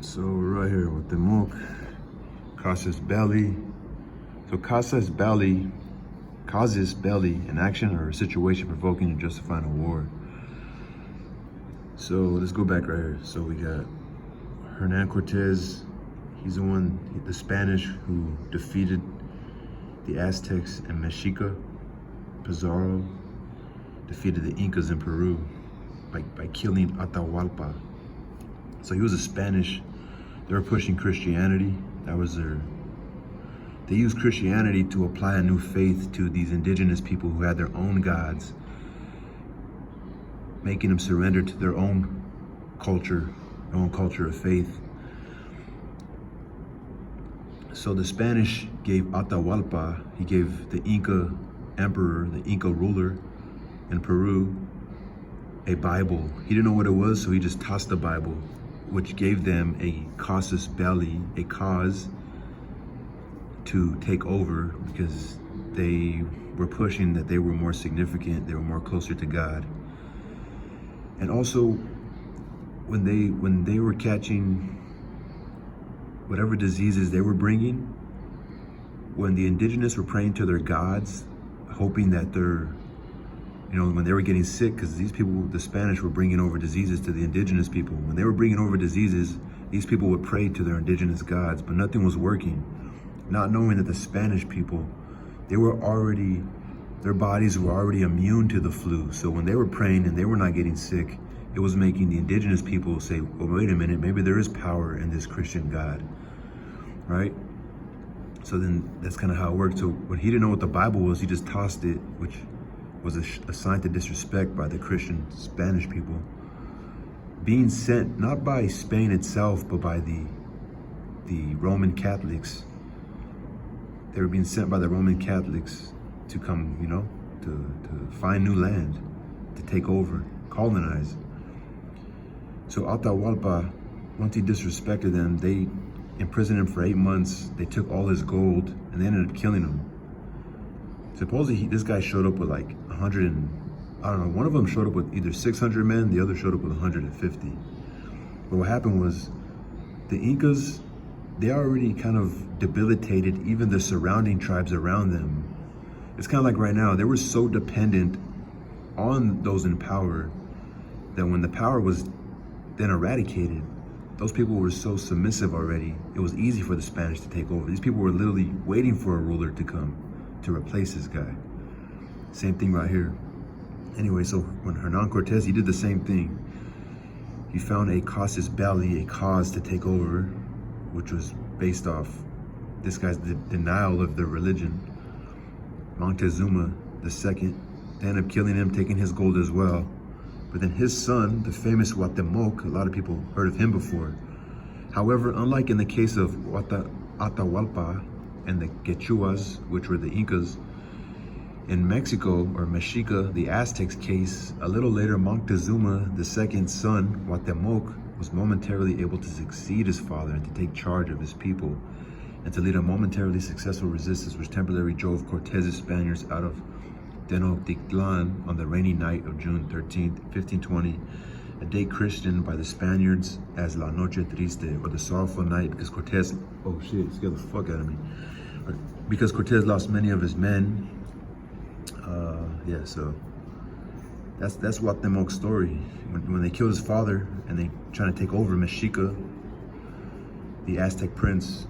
So we're right here with the Mook, Casus Belli. So casus belli, an action or a situation provoking and justifying a war. So let's go back right here. So we got Hernan Cortez. He's the Spanish who defeated the Aztecs in Mexica. Pizarro defeated the Incas in Peru by killing Atahualpa. So he was a Spanish. They were pushing Christianity. They used Christianity to apply a new faith to these indigenous people who had their own gods, making them surrender to their own culture of faith. So the Spanish gave Atahualpa, he gave the Inca emperor, the Inca ruler in Peru, a Bible. He didn't know what it was, so he just tossed the Bible, which gave them a casus belli, a cause to take over, because they were pushing that they were more significant, they were more closer to God. And also, when they were catching whatever diseases they were bringing, when the indigenous were praying to their gods, hoping that when they were getting sick, because these people, the Spanish, were bringing over diseases to the indigenous people. When they were bringing over diseases, these people would pray to their indigenous gods, but nothing was working. Not knowing that the Spanish people, their bodies were already immune to the flu. So when they were praying and they were not getting sick, it was making the indigenous people say, well, wait a minute, maybe there is power in this Christian God, right? So then that's kind of how it worked. So when he didn't know what the Bible was, he just tossed it, which was a sign to disrespect by the Christian Spanish people, being sent not by Spain itself, but by the Roman Catholics. They were being sent by the Roman Catholics to come, to find new land, to take over, colonize. So Atahualpa, once he disrespected them, they imprisoned him for 8 months. They took all his gold and they ended up killing him. Supposedly this guy showed up with like 100 one of them showed up with either 600 men, the other showed up with 150. But what happened was the Incas, they already kind of debilitated even the surrounding tribes around them. It's kind of like right now, they were so dependent on those in power that when the power was then eradicated, those people were so submissive already, it was easy for the Spanish to take over. These people were literally waiting for a ruler to come to replace this guy. Same thing right here. Anyway, so when Hernan Cortez, he did the same thing. He found a casus belli, a cause to take over, which was based off this guy's denial of their religion. Moctezuma II, they ended up killing him, taking his gold as well. But then his son, the famous Cuauhtemoc, a lot of people heard of him before. However, unlike in the case of Atahualpa and the Quechuas, which were the Incas, in Mexico, or Mexica, the Aztecs case, a little later, Moctezuma II's son, Cuauhtemoc, was momentarily able to succeed his father and to take charge of his people and to lead a momentarily successful resistance which temporarily drove Cortez's Spaniards out of Tenochtitlan on the rainy night of June 13th, 1520, a day christened by the Spaniards as La Noche Triste, or the sorrowful night, because Cortez, oh shit, scared the fuck out of me. Because Cortez lost many of his men. So that's Cuauhtemoc's story. When they killed his father and they trying to take over Mexica, the Aztec prince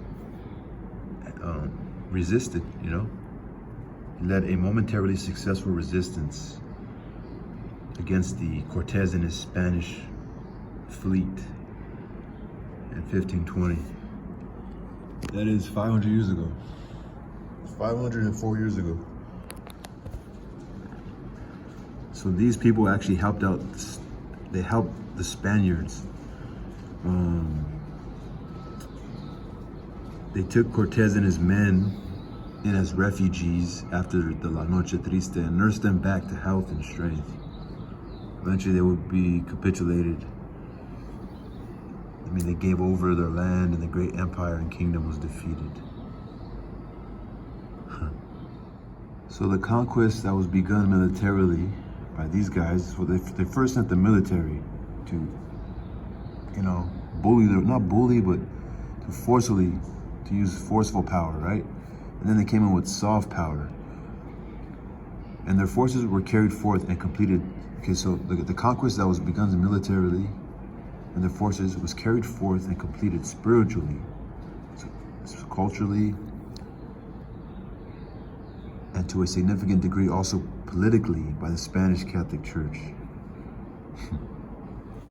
resisted, He led a momentarily successful resistance against the Cortez and his Spanish fleet in 1520. That is 500 years ago. 504 years ago. So these people actually helped out, they helped the Spaniards. They took Cortez and his men in as refugees after the La Noche Triste and nursed them back to health and strength. Eventually they would be capitulated. They gave over their land and the great empire and kingdom was defeated. So the conquest that was begun militarily by these guys, well, they first sent the military to not bully, but to use forceful power, right? And then they came in with soft power. And their forces were carried forth and completed. Okay, so the conquest that was begun militarily, and their forces was carried forth and completed spiritually, so culturally, and to a significant degree also politically by the Spanish Catholic Church.